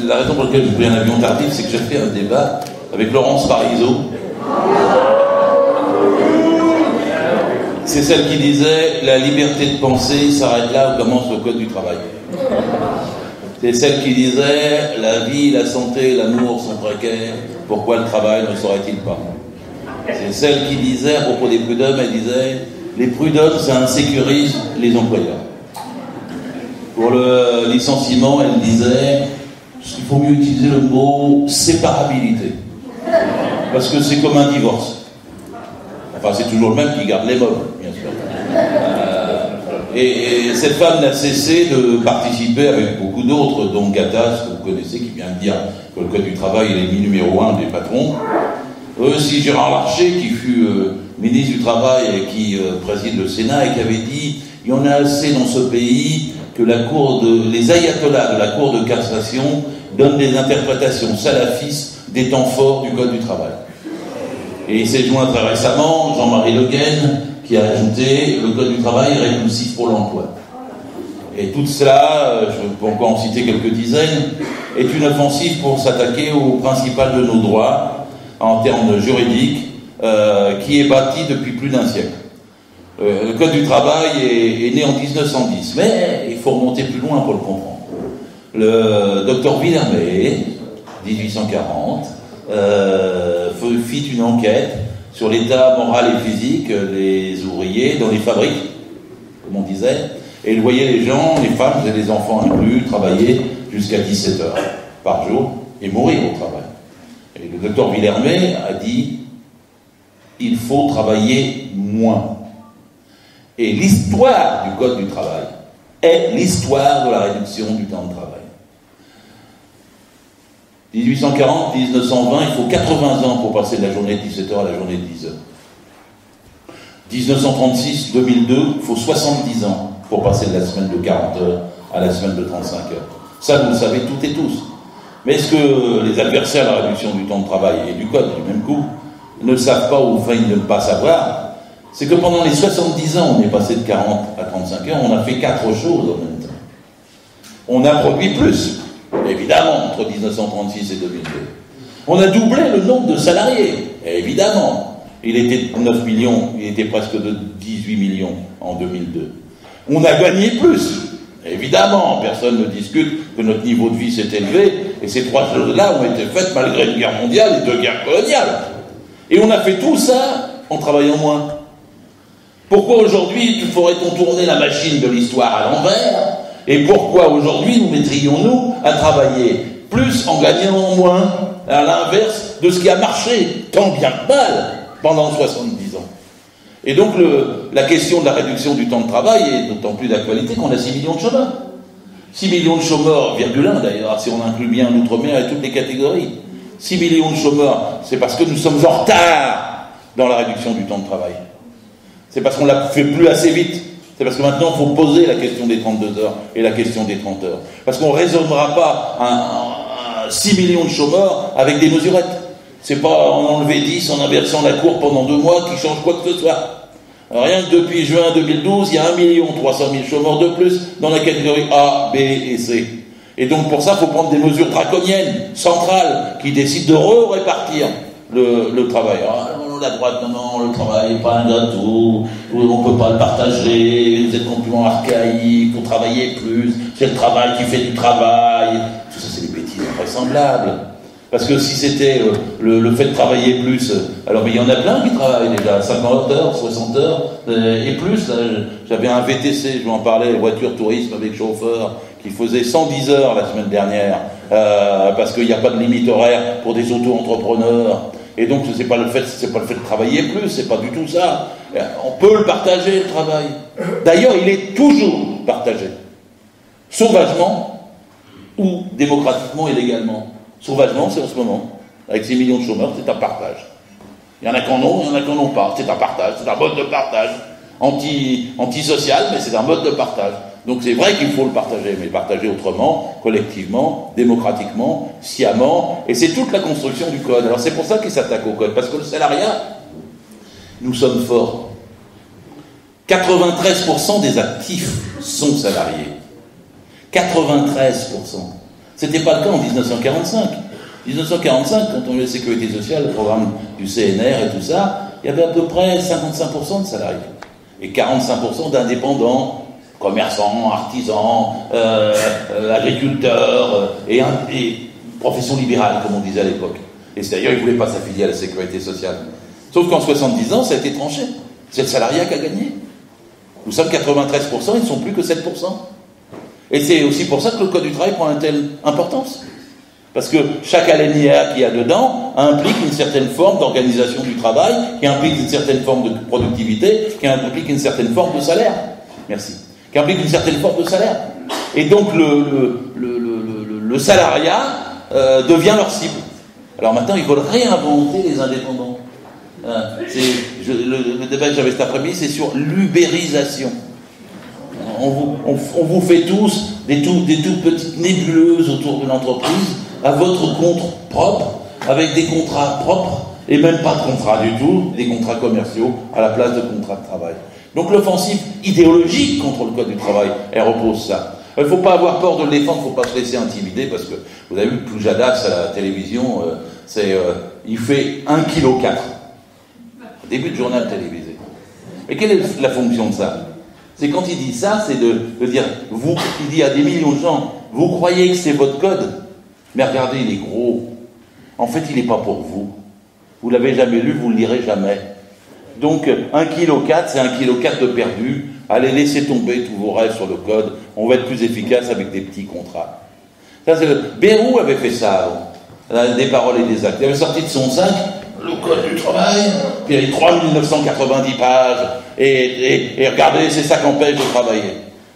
La raison pour laquelle j'ai pris un avion tardif, c'est que j'ai fait un débat avec Laurence Parisot. C'est celle qui disait « La liberté de penser s'arrête là où commence le code du travail ». C'est celle qui disait « La vie, la santé, l'amour sont précaires, pourquoi le travail ne serait-il pas ?» C'est celle qui disait, à propos des prud'hommes, elle disait « Les prud'hommes, ça insécurise les employeurs ». Pour le licenciement, elle disait qu'il faut mieux utiliser le mot « séparabilité ». Parce que c'est comme un divorce. Enfin, c'est toujours le même qui garde les meubles, bien sûr. Et cette femme n'a cessé de participer avec beaucoup d'autres, dont Gattaz, que vous connaissez, qui vient de dire que le code du travail est l'ennemi numéro 1 des patrons. Aussi Gérard Larcher, qui fut ministre du Travail et qui préside le Sénat, et qui avait dit « Il y en a assez dans ce pays que les ayatollahs de la Cour de cassation donnent des interprétations salafistes des temps forts du code du travail. » Et il s'est joint très récemment Jean-Marie Le Guen, qui a ajouté « Le code du travail est répulsif pour l'emploi ». Et tout cela, je peux encore en citer quelques dizaines, est une offensive pour s'attaquer au principal de nos droits, en termes juridiques, qui est bâti depuis plus d'un siècle. Le code du travail est né en 1910, mais il faut remonter plus loin pour le comprendre. Le docteur Villermé, 1840, fit une enquête sur l'état moral et physique des ouvriers dans les fabriques, comme on disait, et il voyait les gens, les femmes et les enfants inclus, travailler jusqu'à 17 heures par jour et mourir au travail. Et le docteur Villermé a dit « Il faut travailler moins ». Et l'histoire du code du travail est l'histoire de la réduction du temps de travail. 1840, 1920, il faut 80 ans pour passer de la journée de 17 heures à la journée de 10 heures. 1936, 2002, il faut 70 ans pour passer de la semaine de 40 heures à la semaine de 35 heures. Ça, vous le savez toutes et tous. Mais est-ce que les adversaires de la réduction du temps de travail et du code, du même coup, ne savent pas ou feignent de ne pas savoir? C'est que pendant les 70 ans, on est passé de 40 à 35 heures, on a fait 4 choses en même temps. On a produit plus, évidemment, entre 1936 et 2002. On a doublé le nombre de salariés, évidemment. Il était de 9 millions, il était presque de 18 millions en 2002. On a gagné plus, évidemment. Personne ne discute que notre niveau de vie s'est élevé, et ces 3 choses-là ont été faites malgré une guerre mondiale et 2 guerres coloniales. Et on a fait tout ça en travaillant moins. Pourquoi aujourd'hui faudrait-on tourner la machine de l'histoire à l'envers? Et pourquoi aujourd'hui nous mettrions-nous à travailler plus en gagnant moins, à l'inverse de ce qui a marché tant bien que mal pendant 70 ans? Et donc la question de la réduction du temps de travail est d'autant plus d'actualité qu'on a 6 millions de chômeurs. 6 millions de chômeurs, virgule 1 d'ailleurs, si on inclut bien l'outre-mer et toutes les catégories. 6 millions de chômeurs, c'est parce que nous sommes en retard dans la réduction du temps de travail. C'est parce qu'on ne la fait plus assez vite. C'est parce que maintenant, il faut poser la question des 32 heures et la question des 30 heures. Parce qu'on ne résolvera pas 6 millions de chômeurs avec des mesurettes. C'est pas en enlever 10, en inversant la courbe pendant 2 mois qui change quoi que ce soit. Alors, rien que depuis juin 2012, il y a 1 300 000 chômeurs de plus dans la catégorie A, B et C. Et donc, pour ça, il faut prendre des mesures draconiennes, centrales, qui décident de répartir le travail. Alors, la droite, non, le travail n'est pas un gâteau, on ne peut pas le partager, vous êtes complètement archaïque, il faut travailler plus, c'est le travail qui fait du travail. Tout ça, c'est des bêtises invraisemblables. Parce que si c'était le fait de travailler plus, alors mais il y en a plein qui travaillent déjà, 50 heures, 60 heures, et plus. Là, j'avais un VTC, je vous en parlais, voiture tourisme avec chauffeur, qui faisait 110 heures la semaine dernière, parce qu'il n'y a pas de limite horaire pour des auto-entrepreneurs. Et donc, c'est pas le fait de travailler plus, c'est pas du tout ça. On peut le partager, le travail. D'ailleurs, il est toujours partagé. Sauvagement ou démocratiquement et légalement. Sauvagement, c'est en ce moment. Avec 6 millions de chômeurs, c'est un partage. Il y en a qui en ont, il y en a qui n'en ont pas. C'est un partage, c'est un mode de partage. Antisocial, mais c'est un mode de partage. Donc c'est vrai qu'il faut le partager, mais le partager autrement, collectivement, démocratiquement, sciemment, et c'est toute la construction du code. Alors c'est pour ça qu'il s'attaque au code, parce que le salariat, nous sommes forts. 93% des actifs sont salariés. 93%. C'était pas le cas en 1945. 1945, quand on a eu la sécurité sociale, le programme du CNR et tout ça, il y avait à peu près 55% de salariés et 45% d'indépendants, commerçants, artisans, agriculteurs et professions libérales, comme on disait à l'époque. Et d'ailleurs, ils ne voulaient pas s'affilier à la sécurité sociale. Sauf qu'en 70 ans, ça a été tranché. C'est le salariat qui a gagné. Nous sommes 93%, ils ne sont plus que 7%. Et c'est aussi pour ça que le Code du travail prend une telle importance. Parce que chaque alinéa qu'il y a dedans implique une certaine forme d'organisation du travail, qui implique une certaine forme de productivité, qui implique une certaine forme de salaire. Merci. Qui implique une certaine forme de salaire. Et donc le salariat devient leur cible. Alors maintenant, ils veulent réinventer les indépendants. Le débat que j'avais cet après-midi, c'est sur l'ubérisation. On vous fait tous des toutes petites nébuleuses autour de l'entreprise, à votre compte propre, avec des contrats propres, et même pas de contrats du tout, des contrats commerciaux à la place de contrats de travail. Donc l'offensive idéologique contre le Code du travail, elle repose ça. Il ne faut pas avoir peur de le défendre, il ne faut pas se laisser intimider, parce que vous avez vu que Poujadac à la télévision, il fait 1,4 kg. Début de journal télévisé. Mais quelle est la fonction de ça? C'est quand il dit ça, c'est de dire, il dit à des millions de gens, vous croyez que c'est votre code, mais regardez, il est gros. En fait, il n'est pas pour vous. Vous ne l'avez jamais lu, vous ne le lirez jamais. Donc, 1,4 kg, c'est 1,4 kg de perdu. Allez, laissez tomber tous vos rêves sur le code. On va être plus efficace avec des petits contrats. Ça, Bayrou avait fait ça avant. Des paroles et des actes. Il avait sorti de son sac le Code du travail, puis il y avait 3990 pages, et regardez, c'est ça qu'empêche de travailler.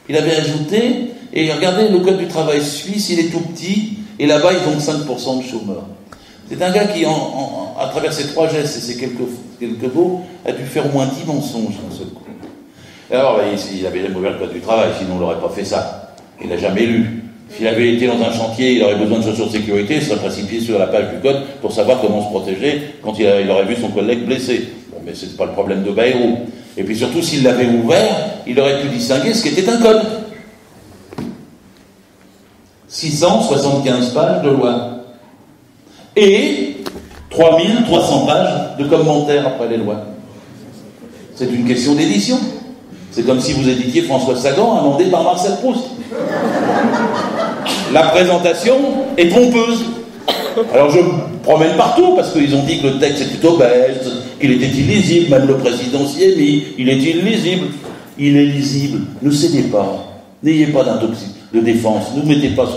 Il avait ajouté, et regardez, le Code du travail suisse, il est tout petit, et là-bas, ils ont 5% de chômeurs. C'est un gars qui, à travers ces 3 gestes et ces quelques mots, a dû faire au moins 10 mensonges d'un seul coup. Alors, il avait jamais ouvert le Code du travail, sinon on n'aurait pas fait ça. Il n'a jamais lu. S'il avait été dans un chantier, il aurait besoin de chaussures de sécurité, il serait précipité sur la page du code pour savoir comment se protéger quand il aurait vu son collègue blessé. Bon, mais c'est pas le problème de Bayrou. Et puis surtout, s'il l'avait ouvert, il aurait pu distinguer ce qu'était un code. 675 pages de loi. Et 3300 pages de commentaires après les lois. C'est une question d'édition. C'est comme si vous éditiez François Sagan, amendé par Marcel Proust. La présentation est trompeuse. Alors je me promène partout parce qu'ils ont dit que le texte était obèse, qu'il était illisible, même le président s'y est mis, il est illisible. Il est lisible, ne cédez pas, n'ayez pas de défense, ne mettez pas...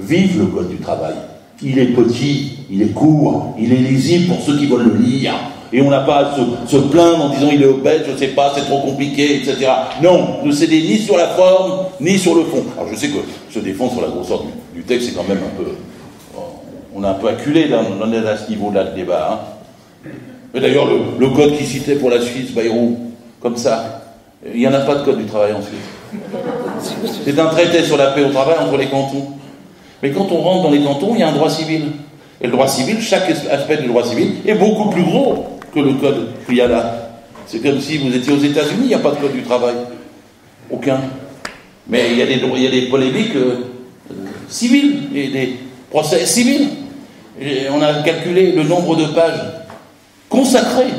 Vive le Code du travail. Il est petit, il est court, il est lisible pour ceux qui veulent le lire. Et on n'a pas à se plaindre en disant il est obèse, je ne sais pas, c'est trop compliqué, etc. Non, ne cédez ni sur la forme, ni sur le fond. Alors je sais que se défendre sur la grosseur du texte, c'est quand même un peu... On a un peu acculé là, on est à ce niveau-là de débat. Hein. Mais d'ailleurs, le code qui citait pour la Suisse, Bayrou, comme ça, il n'y en a pas de code du travail en Suisse. C'est un traité sur la paix au travail entre les cantons. Mais quand on rentre dans les cantons, il y a un droit civil. Et le droit civil, chaque aspect du droit civil est beaucoup plus gros que le code qu'il y a là. C'est comme si vous étiez aux États-Unis, il n'y a pas de code du travail. Aucun. Mais il y a des polémiques civiles, et des procès civils. Et on a calculé le nombre de pages consacrées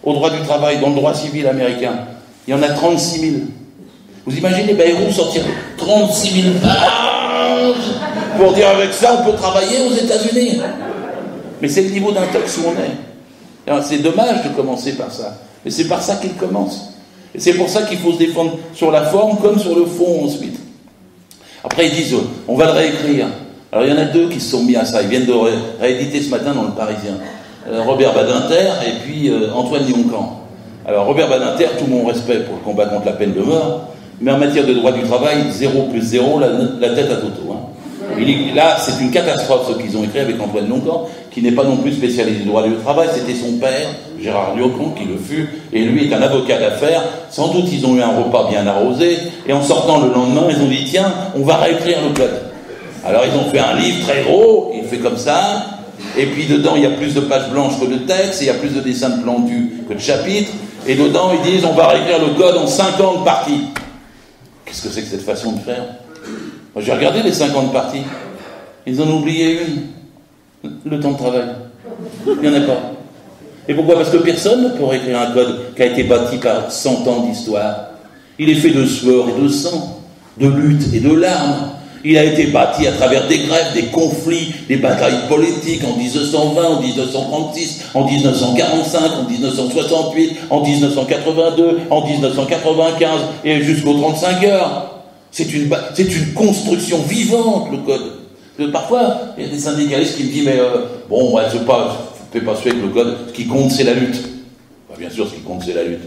au droit du travail dans le droit civil américain. Il y en a 36 000. Vous imaginez Bayrou sortir 36 000 pages pour dire avec ça on peut travailler aux États-Unis. Mais c'est le niveau d'intox où on est. Alors, c'est dommage de commencer par ça. Mais c'est par ça qu'il commence. Et c'est pour ça qu'il faut se défendre sur la forme comme sur le fond ensuite. Après ils disent on va le réécrire. Alors il y en a 2 qui se sont mis à ça. Ils viennent de rééditer ce matin dans le Parisien. Robert Badinter et puis Antoine Lioncan. Alors Robert Badinter, tout mon respect pour le combat contre la peine de mort, mais en matière de droit du travail, 0 plus 0, la tête à Toto. Hein. Là, c'est une catastrophe ce qu'ils ont écrit avec Antoine Lioncan, qui n'est pas non plus spécialiste du droit du travail, c'était son père, Gérard Lioncan, qui le fut, et lui est un avocat d'affaires. Sans doute ils ont eu un repas bien arrosé, et en sortant le lendemain, ils ont dit tiens, on va réécrire le code. Alors ils ont fait un livre très gros, il fait comme ça, et puis dedans il y a plus de pages blanches que de texte, et il y a plus de dessins de plantus que de chapitres, et dedans ils disent on va réécrire le code en 50 parties. Qu'est-ce que c'est que cette façon de faire? Moi j'ai regardé les 50 parties. Ils en ont oublié une, le temps de travail. Il n'y en a pas. Et pourquoi? Parce que personne ne pourrait écrire un code qui a été bâti par 100 ans d'histoire. Il est fait de sueur et de sang, de lutte et de larmes. Il a été bâti à travers des grèves, des conflits, des batailles politiques en 1920, en 1936, en 1945, en 1968, en 1982, en 1995 et jusqu'aux 35 heures. C'est une construction vivante, le code. Parce que parfois, il y a des syndicalistes qui me disent, mais bon, ouais, je ne fais pas suer avec le code, ce qui compte, c'est la lutte. Bah, bien sûr, ce qui compte, c'est la lutte.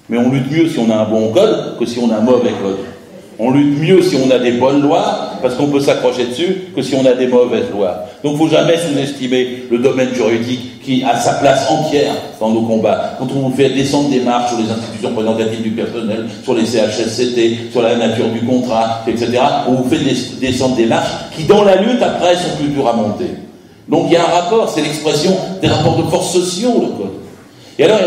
Mais on lutte mieux si on a un bon code que si on a un mauvais code. On lutte mieux si on a des bonnes lois, parce qu'on peut s'accrocher dessus, que si on a des mauvaises lois. Donc il ne faut jamais sous-estimer le domaine juridique qui a sa place entière dans nos combats. Quand on fait descendre des marches sur les institutions représentatives du personnel, sur les CHSCT, sur la nature du contrat, etc., on vous fait descendre des marches qui, dans la lutte, après, sont plus dures à monter. Donc il y a un rapport, c'est l'expression des rapports de force sociaux, le code. Et alors,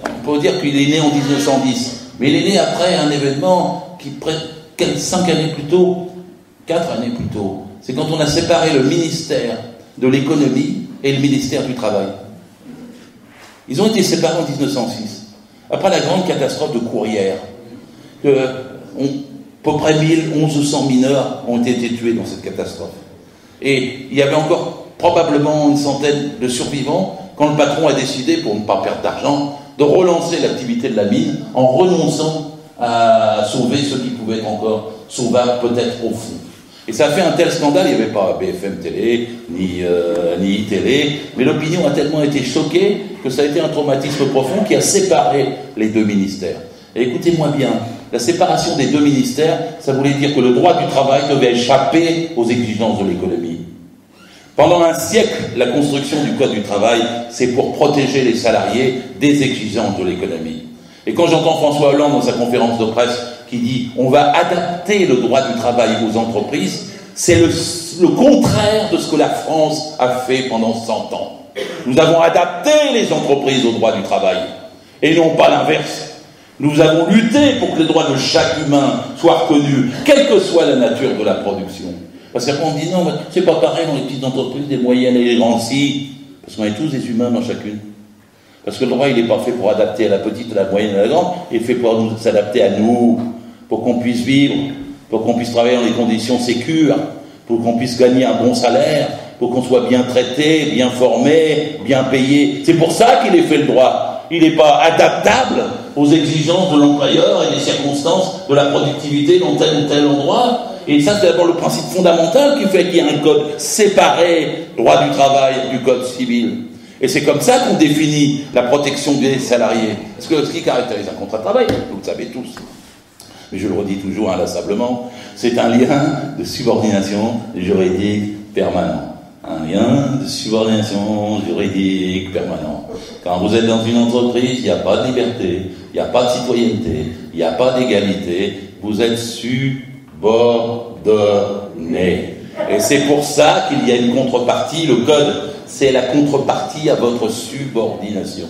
on peut dire qu'il est né en 1910, mais il est né après un événement qui 5 années plus tôt, 4 années plus tôt, c'est quand on a séparé le ministère de l'économie et le ministère du travail. Ils ont été séparés en 1906, après la grande catastrophe de Courrières. À peu près 1100 mineurs ont été tués dans cette catastrophe. Et il y avait encore probablement une centaine de survivants quand le patron a décidé, pour ne pas perdre d'argent, de relancer l'activité de la mine en renonçant à sauver ceux qui pouvaient être encore sauvables, peut-être au fond. Et ça a fait un tel scandale, il n'y avait pas BFM Télé, ni iTélé, mais l'opinion a tellement été choquée que ça a été un traumatisme profond qui a séparé les deux ministères. Et écoutez-moi bien, la séparation des deux ministères, ça voulait dire que le droit du travail devait échapper aux exigences de l'économie. Pendant un siècle, la construction du Code du travail, c'est pour protéger les salariés des exigences de l'économie. Et quand j'entends François Hollande dans sa conférence de presse qui dit « on va adapter le droit du travail aux entreprises », c'est le contraire de ce que la France a fait pendant 100 ans. Nous avons adapté les entreprises au droit du travail, et non pas l'inverse. Nous avons lutté pour que les droits de chaque humain soient reconnus, quelle que soit la nature de la production. Parce qu'après on dit « non, c'est pas pareil dans les petites entreprises, les moyennes et les grandes si », parce qu'on est tous des humains dans chacune. Parce que le droit, il n'est pas fait pour adapter à la petite, à la moyenne, à la grande, il est fait pour s'adapter à nous, pour qu'on puisse vivre, pour qu'on puisse travailler dans des conditions sécures, pour qu'on puisse gagner un bon salaire, pour qu'on soit bien traité, bien formé, bien payé. C'est pour ça qu'il est fait le droit. Il n'est pas adaptable aux exigences de l'employeur et des circonstances de la productivité dans tel ou tel endroit. Et ça, c'est d'abord le principe fondamental qui fait qu'il y a un code séparé, droit du travail, du code civil. Et c'est comme ça qu'on définit la protection des salariés. Parce que ce qui caractérise un contrat de travail, vous le savez tous, mais je le redis toujours inlassablement, c'est un lien de subordination juridique permanent. Un lien de subordination juridique permanent. Quand vous êtes dans une entreprise, il n'y a pas de liberté, il n'y a pas de citoyenneté, il n'y a pas d'égalité, vous êtes subordonné. Et c'est pour ça qu'il y a une contrepartie, le code, c'est la contrepartie à votre subordination.